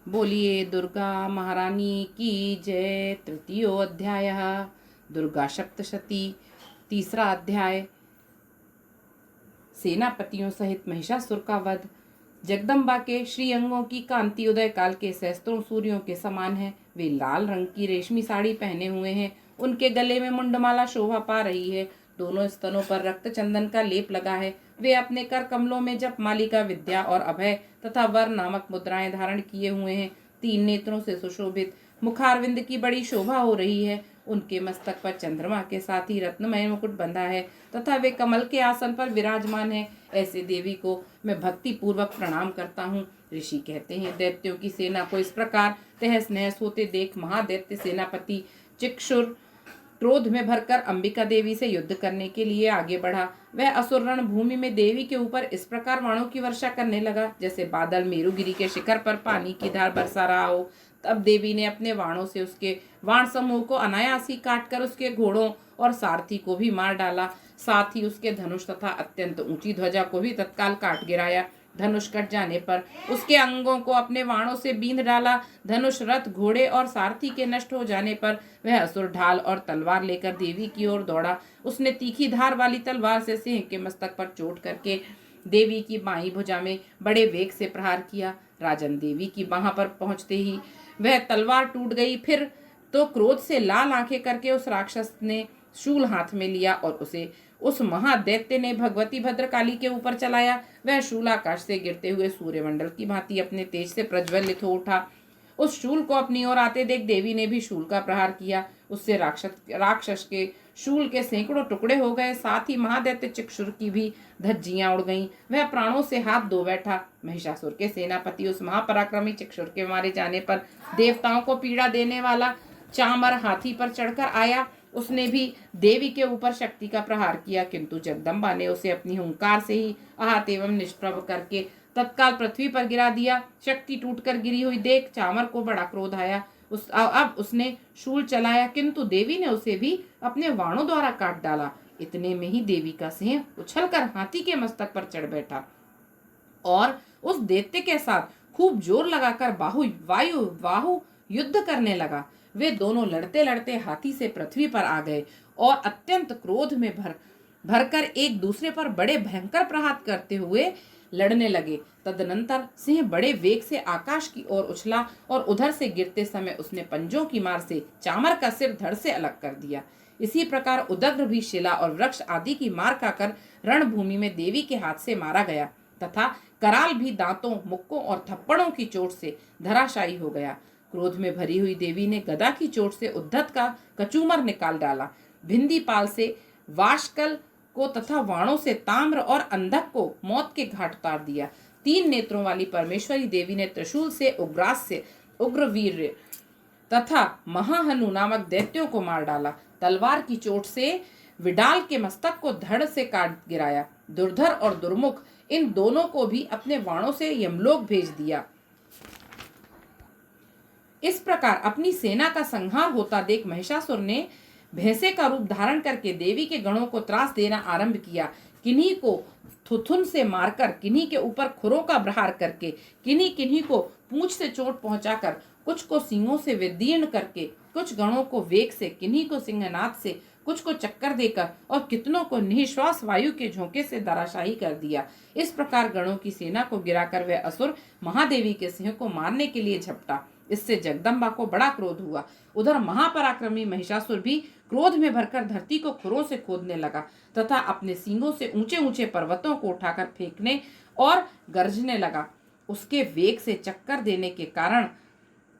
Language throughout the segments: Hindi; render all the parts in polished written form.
बोलिए दुर्गा महारानी की जय। तृतीयो अध्याय दुर्गा सप्तशती। तीसरा अध्याय सेनापतियों सहित महिषासुर का वध। जगदम्बा के श्री अंगों की कांति उदय काल के सहस्त्रों सूर्यों के समान है। वे लाल रंग की रेशमी साड़ी पहने हुए हैं। उनके गले में मुंडमाला शोभा पा रही है। दोनों स्तनों पर रक्त चंदन का लेप लगा है। वे अपने कर कमलों में जप मालिका, विद्या और अभय तथा वर नामक मुद्राएं धारण किए हुए हैं। 3 नेत्रों से सुशोभित मुखारविंद की बड़ी शोभा हो रही है। उनके मस्तक पर चंद्रमा के साथ ही रत्नमय मुकुट बंधा है तथा वे कमल के आसन पर विराजमान है। ऐसे देवी को मैं भक्ति पूर्वक प्रणाम करता हूँ। ऋषि कहते हैं, दैत्यों की सेना को इस प्रकार तहस नहस होते देख महादैत्य सेनापति चिक्षुर क्रोध में भरकर अंबिका देवी से युद्ध करने के लिए आगे बढ़ा। वह असुर रण भूमि में देवी के ऊपर इस प्रकार बाणों की वर्षा करने लगा जैसे बादल मेरुगिरी के शिखर पर पानी की धार बरसा रहा हो। तब देवी ने अपने बाणों से उसके वाण समूह को अनायास ही काटकर उसके घोड़ों और सारथी को भी मार डाला। साथ ही उसके धनुष तथा अत्यंत ऊंची ध्वजा को भी तत्काल काट गिराया। धनुष कट जाने पर उसके अंगों को अपने वाणों से बींध डाला। धनुष, रथ, घोड़े और सारथी के नष्ट हो जाने पर वह असुर ढाल और तलवार लेकर देवी की ओर दौड़ा। उसने तीखी धार वाली तलवार से सिंह के मस्तक पर चोट करके देवी की बाईं भुजा में बड़े वेग से प्रहार किया। राजन, देवी की बाह पर पहुंचते ही वह तलवार टूट गई। फिर तो क्रोध से लाल आंखें करके उस राक्षस ने शूल हाथ में लिया और उसे उस महादैत्य ने भगवती भद्रकाली के ऊपर चलाया। वह शूल आकाश से गिरते हुए सूर्यमंडल की भांति अपने तेज से प्रज्वलित हो उठा। उस शूल को अपनी ओर आते देख देवी ने भी शूल का प्रहार किया। उससे राक्षस के शूल के सैकड़ों टुकड़े हो गए। साथ ही महादैत्य चिक्षुर की भी धज्जियां उड़ गईं। वह प्राणों से हाथ धो बैठा। महिषासुर के सेनापति उस महापराक्रमी चिक्षुर के मारे जाने पर देवताओं को पीड़ा देने वाला चामर हाथी पर चढ़कर आया। उसने भी देवी के ऊपर शक्ति का प्रहार किया, किंतु जगदम्बा ने उसे अपनी हुंकार से ही आहत एवं निष्प्रभ करके तत्काल पृथ्वी पर गिरा दिया। शक्ति टूटकर गिरी हुई देख चामर को बड़ा क्रोध आया। अब उसने शूल चलाया, किंतु देवी ने उसे भी अपने वाणों द्वारा काट डाला। इतने में ही देवी का सिंह उछलकर हाथी के मस्तक पर चढ़ बैठा और उस दैत्य के साथ खूब जोर लगाकर बाहु युद्ध करने लगा। वे दोनों लड़ते लड़ते हाथी से पृथ्वी पर आ गए और अत्यंत क्रोध में भरकर एक दूसरे पर बड़े भयंकर प्रहार करते हुए लड़ने लगे। तदनंतर सिंह बड़े वेग से आकाश की ओर उछला और उधर से गिरते समय उसने पंजों की मार से चामर का सिर धड़ से अलग कर दिया। इसी प्रकार उदग्र भी शिला और वृक्ष आदि की मार खाकर रणभूमि में देवी के हाथ से मारा गया तथा कराल भी दांतों, मुक्कों और थप्पड़ों की चोट से धराशायी हो गया। क्रोध में भरी हुई देवी ने गदा की चोट से उद्धत का कचूमर निकाल डाला। भिंदी पाल से वाशकल को तथा वाणों से ताम्र और अंधक को मौत के घाट उतार दिया। 3 नेत्रों वाली परमेश्वरी देवी ने त्रिशूल से उग्रास से उग्रवीर तथा महाहनु नामक दैत्यों को मार डाला। तलवार की चोट से विडाल के मस्तक को धड़ से काट गिराया। दुर्धर और दुर्मुख इन दोनों को भी अपने वाणों से यमलोक भेज दिया। इस प्रकार अपनी सेना का संहार होता देख महिषासुर ने भैंसे का रूप धारण करके देवी के गणों को त्रास देना आरंभ किया। किन्हीं को थुथुन से मारकर, किन्हीं के ऊपर खुरों का प्रहार करके, किन्हीं को पूंछ से चोट पहुंचाकर, कुछ को सींगों से विदीर्ण करके, कुछ गणों को वेग से, किन्हीं को सिंहनाद से, कुछ को चक्कर देकर और कितनों को निश्वास वायु के झोंके से धराशायी कर दिया। इस प्रकार गणों की सेना को गिराकर वह असुर महादेवी के सिंह को मारने के लिए झपटा। इससे जगदम्बा को बड़ा क्रोध हुआ। उधर महापराक्रमी महिषासुर भी क्रोध में भरकर धरती को खुरों से खोदने लगा तथा अपने सींगों से ऊंचे ऊंचे पर्वतों को उठाकर फेंकने और गरजने लगा। उसके वेग से चक्कर देने के कारण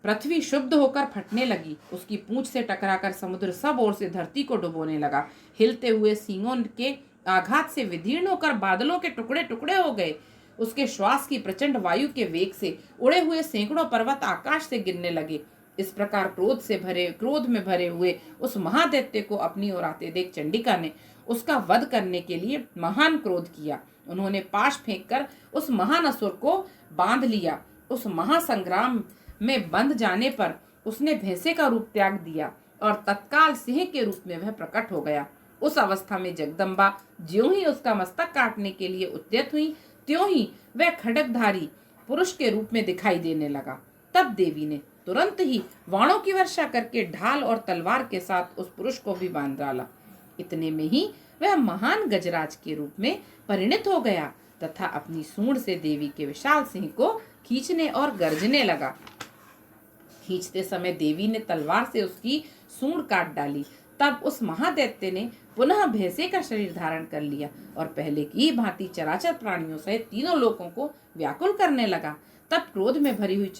पृथ्वी शुद्ध होकर फटने लगी। उसकी पूंछ से टकराकर समुद्र सब ओर से धरती को डुबोने लगा। हिलते हुए सींगों के आघात से विदीर्ण होकर बादलों के टुकड़े टुकड़े हो गए। उसके श्वास की प्रचंड वायु के वेग से उड़े हुए सैकड़ों पर्वत आकाश से गिरने लगे। इस प्रकार क्रोध में भरे हुए उस महादैत्य को अपनी ओर आते देख चंडिका ने उसका वध करने के लिए महान क्रोध किया। उन्होंने पाश फेंककर उस महान असुर को बांध लिया। उस महासंग्राम में बंध जाने पर उसने भैंसे का रूप त्याग दिया और तत्काल सिंह के रूप में वह प्रकट हो गया। उस अवस्था में जगदम्बा ज्यों ही उसका मस्तक काटने के लिए उद्यत हुई, त्यों ही वह खड्गधारी पुरुष के रूप में दिखाई देने लगा। तब देवी ने तुरंत ही वाणों की वर्षा करके ढाल और तलवार के साथ उस पुरुष को भी बांध डाला। इतने में ही वह महान गजराज के रूप में परिणित हो गया तथा अपनी सूंड से देवी के विशाल सिंह को खींचने और गर्जने लगा। खींचते समय देवी ने तलवार से उसकी सूंड काट डाली। तब उस महादैत्य ने पुनः भैंसे का शरीर धारण कर लिया और पहले की भांति चराचर प्राणियों सहित तीनों लोगों को व्याकुल करने लगा। तब क्रोध में भरी हुई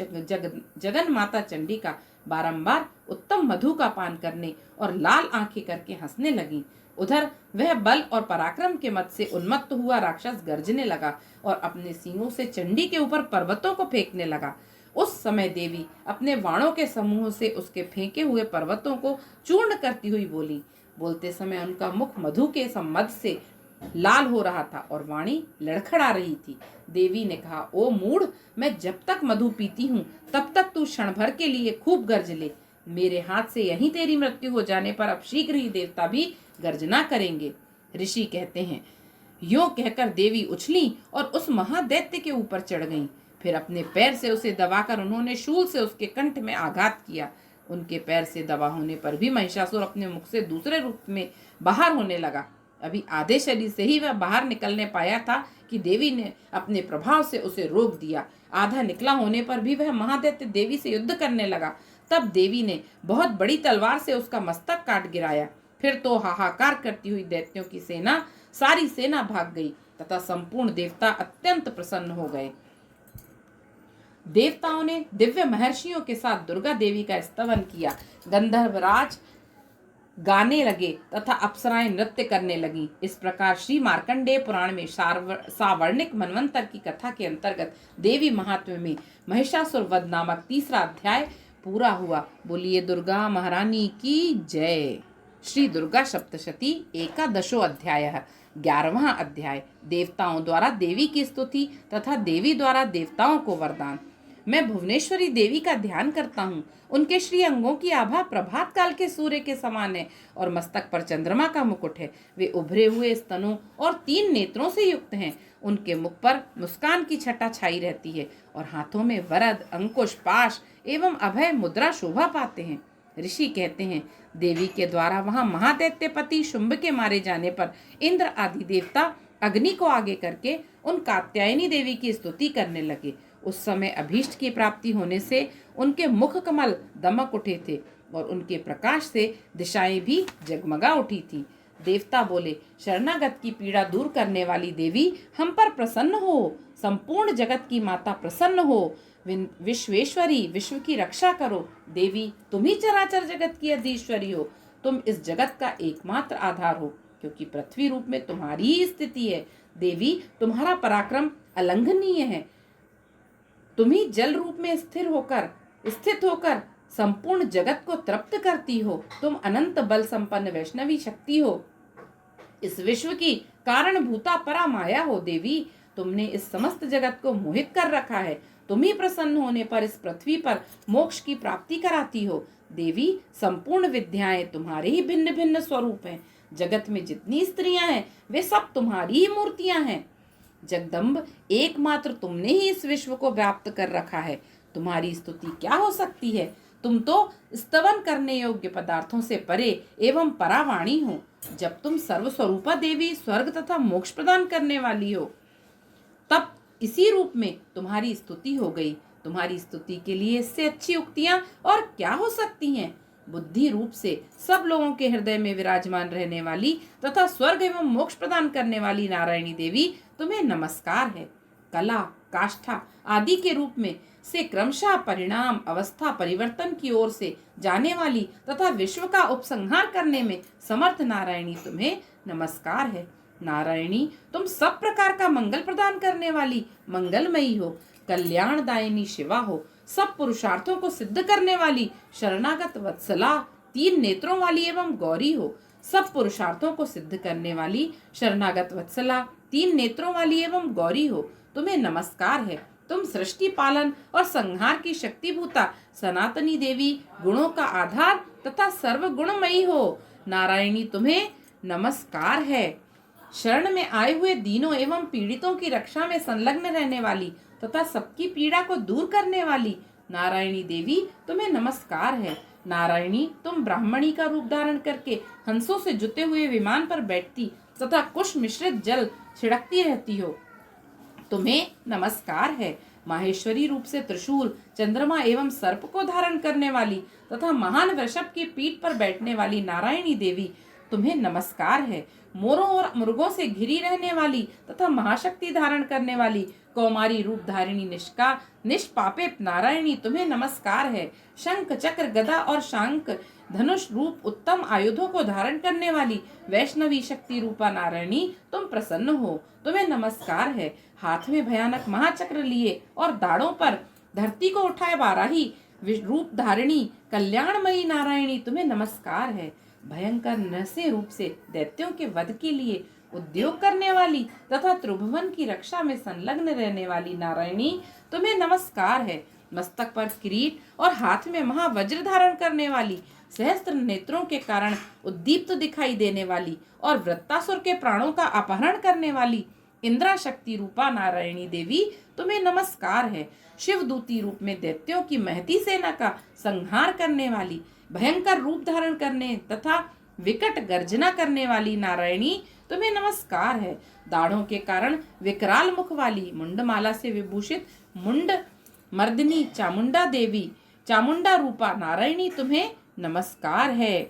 जगन माता चंडिका बारंबार उत्तम मधु का पान करने और लाल आंखें करके हंसने लगी। उधर वह बल और पराक्रम के मद से उन्मत्त हुआ राक्षस गर्जने लगा और अपने सींगों से चंडी के ऊपर पर्वतों को फेंकने लगा। उस समय देवी अपने वाणों के समूह से उसके फेंके हुए पर्वतों को चूर्ण करती हुई बोली। बोलते समय उनका मुख मधु के सम्मद से लाल हो रहा था और वाणी लड़खड़ा रही थी। देवी ने कहा, ओ मूढ़, मैं जब तक मधु पीती हूँ तब तक तू क्षण भर के लिए खूब गर्ज ले। मेरे हाथ से यहीं तेरी मृत्यु हो जाने पर अब शीघ्र ही देवता भी गर्जना करेंगे। ऋषि कहते हैं, यूं कहकर देवी उछली और उस महादैत्य के ऊपर चढ़ गईं। फिर अपने पैर से उसे दबाकर उन्होंने शूल से उसके कंठ में आघात किया। उनके पैर से दबा होने पर भी महिषासुर अपने मुख से दूसरे रूप में बाहर होने लगा। अभी आधे शरीर से ही वह बाहर निकलने पाया था कि देवी ने अपने प्रभाव से उसे रोक दिया। आधा निकला होने पर भी वह महादैत्य देवी से युद्ध करने लगा। तब देवी ने बहुत बड़ी तलवार से उसका मस्तक काट गिराया। फिर तो हाहाकार करती हुई दैत्यों की सारी सेना भाग गई तथा संपूर्ण देवता अत्यंत प्रसन्न हो गए। देवताओं ने दिव्य महर्षियों के साथ दुर्गा देवी का स्तवन किया। गंधर्वराज गाने लगे तथा अप्सराएं नृत्य करने लगी। इस प्रकार श्री मार्कंडेय पुराण में सावर्णिक मनवंतर की कथा के अंतर्गत देवी महात्म्य में महिषासुर वध नामक तीसरा अध्याय पूरा हुआ। बोलिए दुर्गा महारानी की जय। श्री दुर्गा सप्तशती एकादशो अध्याय। 11वां अध्याय। देवताओं द्वारा देवी की स्तुति तथा देवी द्वारा देवताओं को वरदान। मैं भुवनेश्वरी देवी का ध्यान करता हूँ। उनके श्री अंगों की आभा प्रभात काल के सूर्य के समान है और मस्तक पर चंद्रमा का मुकुट है। वे उभरे हुए स्तनों और 3 नेत्रों से युक्त हैं। उनके मुख पर मुस्कान की छटा छाई रहती है और हाथों में वरद, अंकुश, पाश एवं अभय मुद्रा शोभा पाते हैं। ऋषि कहते हैं, देवी के द्वारा वहां महादैत्यपति शुंभ के मारे जाने पर इंद्र आदि देवता अग्नि को आगे करके उन कात्यायनी देवी की स्तुति करने लगे। उस समय अभीष्ट की प्राप्ति होने से उनके मुख कमल दमक उठे थे और उनके प्रकाश से दिशाएं भी जगमगा उठी थी। देवता बोले, शरणागत की पीड़ा दूर करने वाली देवी हम पर प्रसन्न हो। संपूर्ण जगत की माता प्रसन्न हो। विश्वेश्वरी, विश्व की रक्षा करो। देवी, तुम ही चराचर जगत की अधीश्वरी हो। तुम इस जगत का एकमात्र आधार हो, क्योंकि पृथ्वी रूप में तुम्हारी ही स्थिति है। देवी, तुम्हारा पराक्रम अलंघनीय है। तुम ही जल रूप में स्थित होकर संपूर्ण जगत को तृप्त करती हो। तुम अनंत बल संपन्न वैष्णवी शक्ति हो। इस विश्व की कारणभूता परा माया हो। देवी, तुमने इस समस्त जगत को मोहित कर रखा है। तुम ही प्रसन्न होने पर इस पृथ्वी पर मोक्ष की प्राप्ति कराती हो। देवी, संपूर्ण विद्याएं तुम्हारे ही भिन्न भिन्न स्वरूप हैं। जगत में जितनी स्त्रियां हैं वे सब तुम्हारी ही मूर्तियां हैं। जगदम्ब, एकमात्र तुमने ही इस विश्व को व्याप्त कर रखा है। तुम्हारी स्तुति क्या हो सकती है। तुम तो स्तवन करने योग्य पदार्थों से परे एवं परावाणी हो। जब तुम सर्वस्वरूपा देवी स्वर्ग तथा मोक्ष प्रदान करने वाली हो, तब इसी रूप में तुम्हारी स्तुति हो गई। तुम्हारी स्तुति के लिए इससे अच्छी उक्तियां और क्या हो सकती हैं। बुद्धि रूप से सब लोगों के हृदय में विराजमान रहने वाली तथा स्वर्ग एवं मोक्ष प्रदान करने वाली नारायणी देवी, तुम्हें नमस्कार है। कला, काष्ठा आदि के रूप में से क्रमशः परिणाम अवस्था परिवर्तन की ओर से जाने वाली तथा विश्व का उपसंहार करने में समर्थ नारायणी, तुम्हें नमस्कार है। नारायणी, तुम सब प्रकार का मंगल प्रदान करने वाली मंगलमयी हो। कल्याणदायिनी शिवा हो। सब पुरुषार्थों को सिद्ध करने वाली शरणागत वत्सला, 3 नेत्रों वाली एवं गौरी हो। सब पुरुषार्थों को सिद्ध करने वाली शरणागत वत्सला, 3 नेत्रों वाली एवं गौरी हो। तुम्हें नमस्कार है। तुम सृष्टि पालन और संहार की शक्तिभूता सनातनी देवी, गुणों का आधार तथा सर्वगुणमयी हो। नारायणी, तुम्हें नमस्कार है। शरण में आए हुए दीनों एवं पीड़ितों की रक्षा में संलग्न रहने वाली तथा सबकी पीड़ा को दूर करने वाली नारायणी देवी तुम्हें नमस्कार है। नारायणी तुम ब्राह्मणी का रूप धारण करके हंसों से जुते हुए विमान पर बैठती तथा कुश मिश्रित जल छिड़कती रहती हो, तुम्हें नमस्कार है। माहेश्वरी रूप से त्रिशूल, चंद्रमा एवं सर्प को धारण करने वाली तथा महान वृषभ की पीठ पर बैठने वाली नारायणी देवी, तुम्हें नमस्कार है। मोरों और मृगों से घिरी रहने वाली तथा महाशक्ति धारण करने वाली कौमारी रूप धारिणी निष्पापित नारायणी, तुम्हें नमस्कार है। शंख, चक्र, गदा और शांख धनुष रूप उत्तम आयुधों को धारण करने वाली वैष्णवी शक्ति रूपा नारायणी, तुम प्रसन्न हो, तुम्हें नमस्कार है। हाथ में भयानक महाचक्र लिए और दाढ़ों पर धरती को उठाए वाराही रूप धारिणी कल्याणमयी नारायणी, तुम्हें नमस्कार है। भयंकर नरसिंह रूप से दैत्यों के वध के लिए उद्योग करने वाली तथा त्रिभुवन की रक्षा में संलग्न रहने वाली नारायणी, तुम्हें नमस्कार है। मस्तक पर किरीट और हाथ में महावज्र धारण करने वाली, सहस्त्र नेत्रों के कारण उद्दीप्त दिखाई देने वाली और वृत्तासुर के प्राणों का अपहरण करने वाली इंद्रा शक्ति रूपा नारायणी देवी, तुम्हें नमस्कार है। शिवदूती रूप में दैत्यों की महती सेना का संहार करने वाली, भयंकर रूप धारण करने तथा विकट गर्जना करने वाली नारायणी, तुम्हें नमस्कार है। दाढ़ों के कारण विकराल मुख वाली, मुंडमाला से विभूषित मुंड मर्दिनी चामुंडा देवी, चामुंडा रूपा नारायणी, तुम्हें नमस्कार है।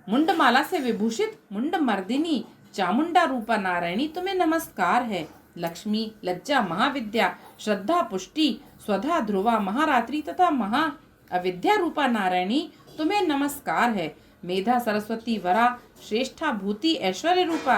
मुंडमाला से विभूषित मुंड मर्दिनी चामुंडा रूपा नारायणी, तुम्हें नमस्कार है। लक्ष्मी, लज्जा, महाविद्या, श्रद्धा, पुष्टि, स्वधा, ध्रुवा, महारात्रि तथा महा अविद्या रूपा नारायणी, तुम्हें नमस्कार है। मेधा, सरस्वती, वरा, श्रेष्ठा, भूति, ऐश्वर्य रूपा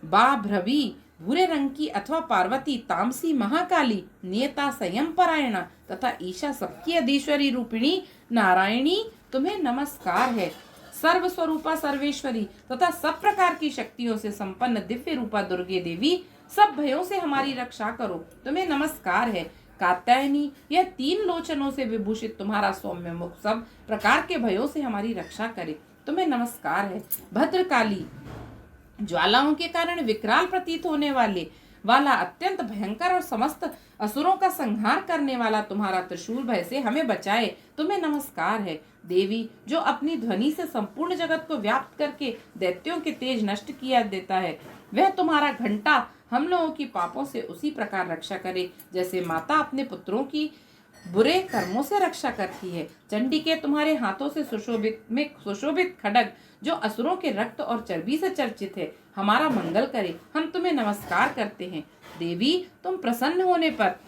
बाभ्रवी, भूरे रंग की अथवा पार्वती, तामसी, महाकाली, नियता, संयम परायणा तथा ईशा सबकी अधीश्वरी रूपिणी नारायणी, तुम्हें नमस्कार है। सर्व स्वरूपा सर्वेश्वरी तथा सब प्रकार की शक्तियों से संपन्न दिव्य रूपा दुर्गे देवी, सब भयों से हमारी रक्षा करो, तुम्हें नमस्कार है। कात्यायनी, यह 3 लोचनों से विभूषित तुम्हारा सौम्य मुख सब प्रकार के भयों से हमारी रक्षा करे, तुम्हें नमस्कार है। भद्रकाली, ज्वालाओं के कारण विकराल प्रतीत होने वाला अत्यंत भयंकर और समस्त असुरों का संहार करने वाला तुम्हारा त्रिशूल भय से हमें बचाए, तुम्हें नमस्कार है। देवी, जो अपनी ध्वनि से संपूर्ण जगत को व्याप्त करके दैत्यों के तेज नष्ट किया देता है, वह तुम्हारा घंटा हम लोगों की पापों से उसी प्रकार रक्षा करे जैसे माता अपने पुत्रों की बुरे कर्मों से रक्षा करती है। चंडी के तुम्हारे हाथों से सुशोभित खड्ग, जो असुरों के रक्त और चर्बी से चर्चित है, हमारा मंगल करे, हम तुम्हें नमस्कार करते हैं। देवी, तुम प्रसन्न होने पर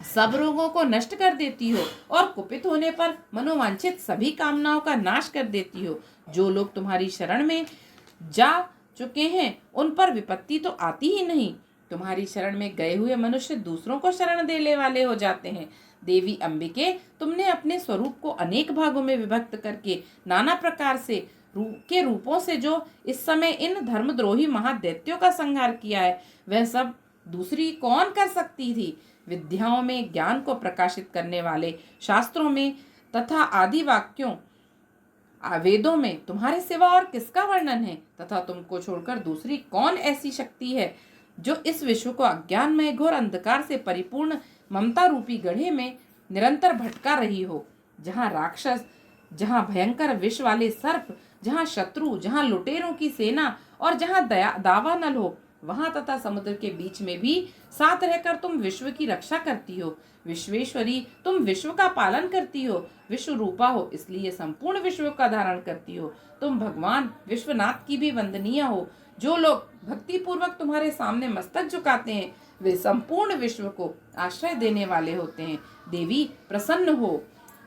सब रोगों को नष्ट कर देती हो और कुपित होने पर मनोवांछित सभी कामनाओं का नाश कर देती हो। जो लोग तुम्हारी शरण में जा चुके हैं, उन पर विपत्ति तो आती ही नहीं। तुम्हारी शरण में गए हुए मनुष्य दूसरों को शरण देने वाले हो जाते हैं। देवी अंबिके, तुमने अपने स्वरूप को अनेक भागों में विभक्त करके नाना प्रकार से के रूपों से जो इस समय इन धर्मद्रोही महादैत्यों का संहार किया है, वह सब दूसरी कौन कर सकती थी। विद्याओं में ज्ञान को प्रकाशित करने वाले शास्त्रों में तथा आदि वाक्यों वेदों में तुम्हारे सिवा और किसका वर्णन है, तथा तुमको छोड़कर दूसरी कौन ऐसी शक्ति है जो इस विश्व को अज्ञानमय घोर अंधकार से परिपूर्ण ममता रूपी गड्ढे में निरंतर भटका रही हो। जहाँ राक्षस, जहाँ भयंकर विष वाले सर्प, जहाँ शत्रु, जहाँ लुटेरों की सेना और जहाँ दावानल हो, वहां तथा समुद्र के बीच में भी साथ रहकर तुम विश्व की रक्षा करती हो। विश्वेश्वरी, तुम विश्व का पालन करती हो, विश्व रूपा हो, इसलिए संपूर्ण विश्व का धारण करती हो। तुम भगवान विश्वनाथ की भी वंदनीय हो। जो लोग भक्ति पूर्वक तुम्हारे सामने मस्तक झुकाते हैं, वे संपूर्ण विश्व को आश्रय देने वाले होते हैं। देवी, प्रसन्न हो।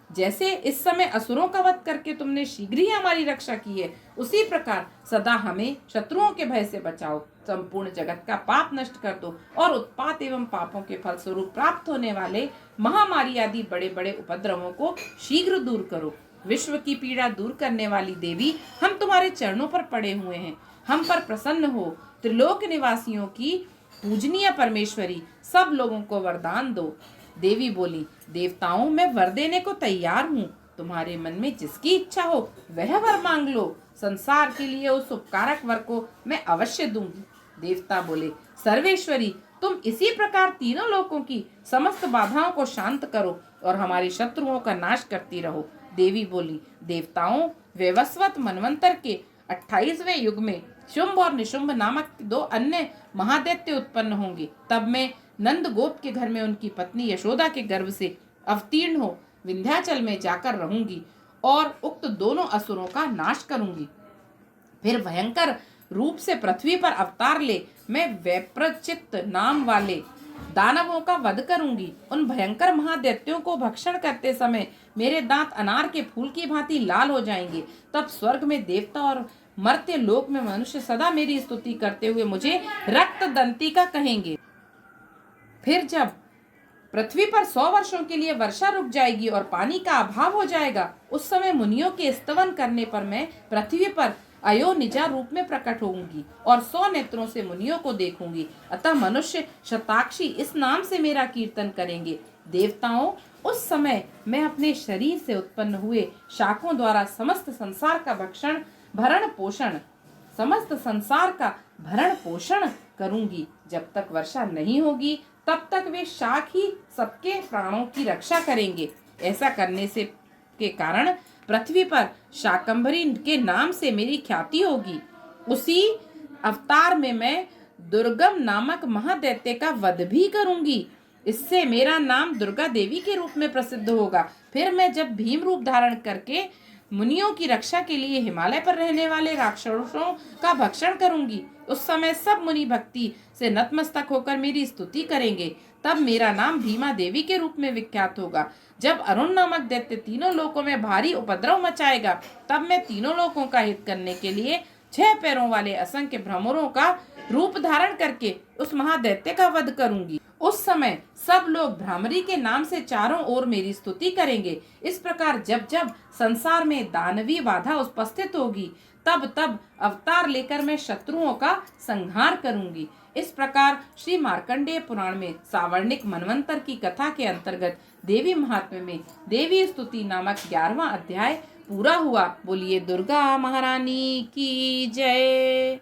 जैसे इस समय असुरों का वध करके तुमने शीघ्र ही हमारी रक्षा की है, उसी प्रकार सदा हमें शत्रुओं के भय से बचाओ। संपूर्ण जगत का पाप नष्ट कर दो और उत्पात एवं पापों के फलस्वरूप प्राप्त होने वाले महामारी आदि बड़े बड़े उपद्रवों को शीघ्र दूर करो। विश्व की पीड़ा दूर करने वाली देवी, हम तुम्हारे चरणों पर पड़े हुए हैं, हम पर प्रसन्न हो। त्रिलोक निवासियों की पूजनीय परमेश्वरी, सब लोगों को वरदान दो। देवी बोली, देवताओं, मैं वर देने को तैयार हूँ। तुम्हारे मन में जिसकी इच्छा हो वह वर मांग लो। संसार के लिए उस उपकारक वर को मैं अवश्य दूंगी। देवता बोले, सर्वेश्वरी, तुम इसी प्रकार तीनों लोकों की समस्त बाधाओं को शांत करो और हमारे शत्रुओं का नाश करती रहो। देवी बोली, देवताओं, वैवस्वत मनवंतर के 28वें युग में शुंभ और निशुंभ नामक 2 अन्य महादैत्य उत्पन्न होंगे। तब मैं नंद गोप के घर में उनकी पत्नी यशोदा के गर्भ से अवतीर्ण हो विंध्याचल में जाकर रहूंगी और उक्त दोनों असुरों का नाश करूंगी। फिर भयंकर रूप से पृथ्वी पर अवतार ले मैं वैप्रचित्त नाम वाले दानवों का वध करूंगी। उन भयंकर महादैत्यों को भक्षण करते समय मेरे दांत अनार के फूल की भांति लाल हो जाएंगे। तब स्वर्ग में देवता और मर्त्य लोक में मनुष्य सदा मेरी स्तुति करते हुए मुझे रक्त दंतिका कहेंगे। फिर जब पृथ्वी पर 100 वर्षों के लिए वर्षा रुक जाएगी और पानी का अभाव हो जाएगा, उस समय मुनियों के स्तवन करने पर मैं पृथ्वी पर अयोनिजा रूप में प्रकट होंगी और 100 नेत्रों से मुनियों को देखूंगी। अतः मनुष्य शताक्षी इस नाम से मेरा कीर्तन करेंगे। देवताओं, उस समय मैं अपने शरीर से उत्पन्न हुए शाखों द्वारा समस्त संसार का भरण पोषण करूंगी। जब तक वर्षा नहीं होगी तब तक वे शाख ही सबके प्राणों की रक्षा करेंगे। ऐसा करने से के कारण पृथ्वी पर शाकंभरी के नाम से मेरी ख्याति होगी। उसी अवतार में मैं दुर्गम नामक महादैत्य का वध भी करूंगी। इससे मेरा नाम दुर्गा देवी के रूप में प्रसिद्ध होगा। फिर मैं जब भीम रूप धारण करके मुनियों की रक्षा के लिए हिमालय पर रहने वाले राक्षसों का भक्षण करूंगी, उस समय सब मुनि भक्ति से नतमस्तक होकर मेरी स्तुति करेंगे। तब मेरा नाम भीमा देवी के रूप में विख्यात होगा। जब अरुण नामक दैत्य तीनों लोकों में भारी उपद्रव मचाएगा, तब मैं तीनों लोकों का हित करने के लिए 6 पैरों वाले असंख्य भ्रमरों का रूप धारण करके उस महादैत्य का वध करूंगी। उस समय सब लोग भ्रामरी के नाम से चारों ओर मेरी स्तुति करेंगे। इस प्रकार जब जब संसार में दानवी बाधा उपस्थित होगी, तब तब अवतार लेकर मैं शत्रुओं का संहार करूंगी। इस प्रकार श्री मार्कंडेय पुराण में सावर्णिक मनवंतर की कथा के अंतर्गत देवी महात्म्य में देवी स्तुति नामक 11वां अध्याय पूरा हुआ। बोलिए दुर्गा महारानी की जय।